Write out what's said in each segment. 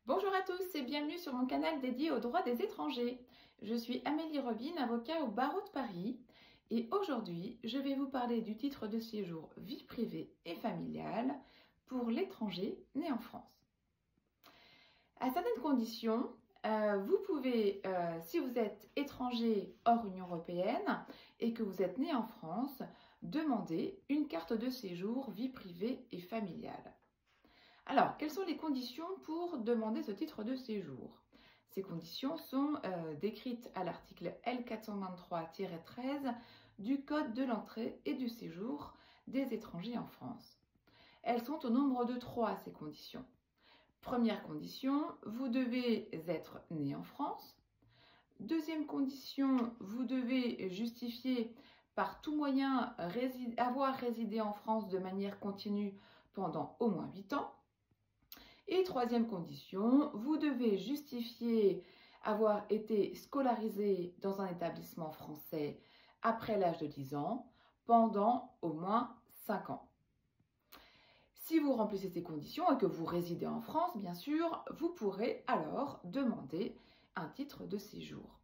Bonjour à tous et bienvenue sur mon canal dédié aux droits des étrangers. Je suis Amélie Robine, avocat au barreau de Paris et aujourd'hui je vais vous parler du titre de séjour vie privée et familiale pour l'étranger né en France. À certaines conditions, vous pouvez, si vous êtes étranger hors Union européenne et que vous êtes né en France, demander une carte de séjour vie privée et familiale. Alors, quelles sont les conditions pour demander ce titre de séjour? Ces conditions sont décrites à l'article L423-13 du Code de l'entrée et du séjour des étrangers en France. Elles sont au nombre de 3, ces conditions. Première condition, vous devez être né en France. Deuxième condition, vous devez justifier par tout moyen avoir résidé en France de manière continue pendant au moins 8 ans. Et troisième condition, vous devez justifier avoir été scolarisé dans un établissement français après l'âge de 10 ans pendant au moins 5 ans. Si vous remplissez ces conditions et que vous résidez en France, bien sûr, vous pourrez alors demander un titre de séjour.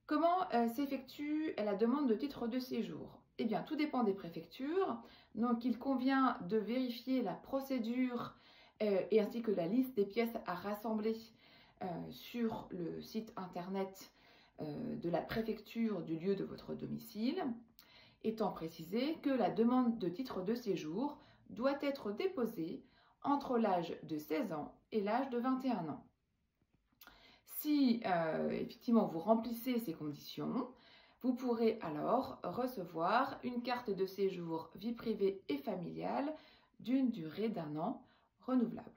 Comment s'effectue la demande de titre de séjour? Eh bien, tout dépend des préfectures. Donc, il convient de vérifier la procédure et ainsi que la liste des pièces à rassembler sur le site internet de la préfecture du lieu de votre domicile, étant précisé que la demande de titre de séjour doit être déposée entre l'âge de 16 ans et l'âge de 21 ans. Si effectivement vous remplissez ces conditions, vous pourrez alors recevoir une carte de séjour vie privée et familiale d'une durée d'1 an renouvelable.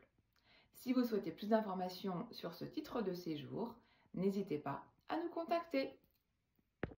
Si vous souhaitez plus d'informations sur ce titre de séjour, n'hésitez pas à nous contacter.